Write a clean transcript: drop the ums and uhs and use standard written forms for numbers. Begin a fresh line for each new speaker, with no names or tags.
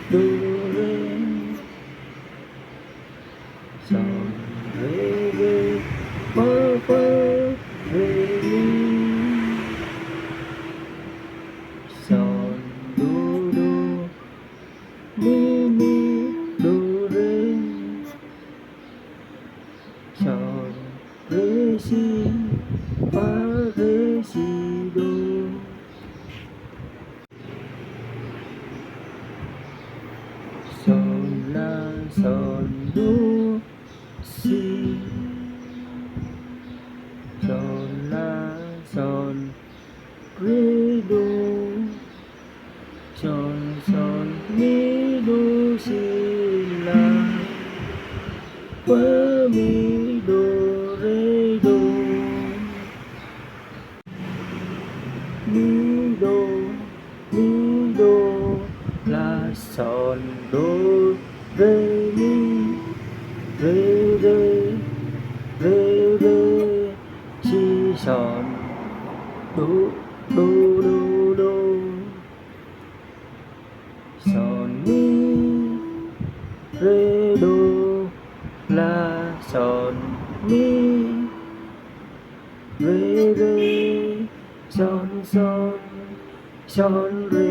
do re son re re fa fa re mi son do mi do re son re si fa re si do son la son do si son la son re do son son mi do si la fa mi do re do mi do la son do re mi re re re re si son do do do son mi re do la son mi re re son son son re